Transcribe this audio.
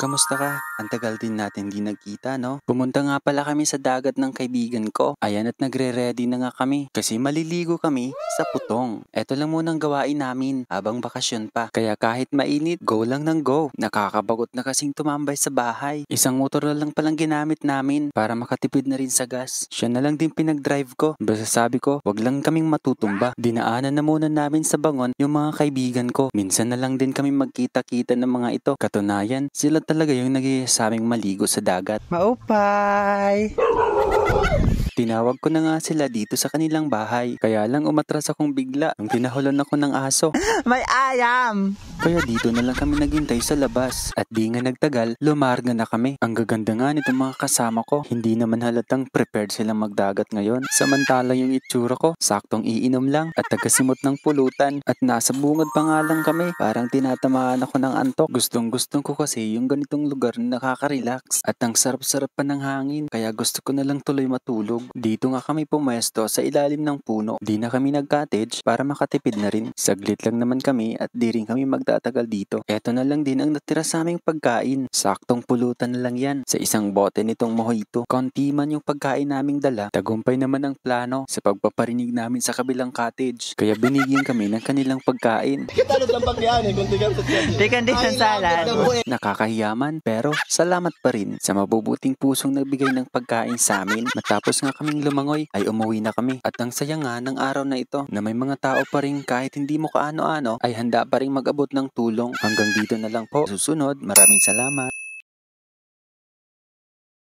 Kamusta ka? Ang tagal din natin di nagkita, no? Pumunta nga pala kami sa dagat ng kaibigan ko. Ayan at nagre-ready na nga kami. Kasi maliligo kami sa Putong. Eto lang munang gawain namin habang bakasyon pa. Kaya kahit mainit, go lang ng go. Nakakabagot na kasing tumambay sa bahay. Isang motor na lang palang ginamit namin para makatipid na rin sa gas. Siya na lang din pinag-drive ko. Basta sabi ko, wag lang kaming matutumba. Dinaanan na muna namin sa Bangon yung mga kaibigan ko. Minsan na lang din kami magkita-kita ng mga ito. Katunayan, sila talaga yung nag-iisaming maligo sa dagat. Maupay! Tinawag ko na nga sila dito sa kanilang bahay. Kaya lang umatras akong bigla nung tinahulan ako ng aso. May ayam! Kaya dito na lang kami naghintay sa labas. At di nga nagtagal, lumarga na kami. Ang gaganda nga nitong mga kasama ko. Hindi naman halatang prepared silang magdagat ngayon. Samantala yung itsura ko, saktong iinom lang at tagasimot ng pulutan. At nasa bungad pa nga lang kami. Parang tinatamaan ako ng antok. Gustong-gustong ko kasi yung ganitong lugar na nakaka-relax. At ang sarap-sarap pa ng hangin. Kaya gusto ko na lang tuloy matulog. Dito nga kami pumesto sa ilalim ng puno. Di na kami nag-cottage para makatipid na rin. Saglit lang naman kami at di rin kami magtatagal dito. Eto na lang din ang natira sa aming pagkain. Saktong pulutan na lang yan sa isang bote nitong mojito. Konti man yung pagkain naming dala, tagumpay naman ang plano sa pagpaparinig namin sa kabilang cottage. Kaya binigyan kami ng kanilang pagkain. Chicken dish and salad. Nakakahiyaman pero salamat pa rin sa mabubuting pusong nagbigay ng pagkain sa amin. Matapos nga kaming lumangoy ay umuwi na kami. At ang saya nga ng araw na ito na may mga tao pa rin kahit hindi mo kaano-ano ay handa pa rin mag-abot ng tulong. Hanggang dito na lang po. Susunod, maraming salamat.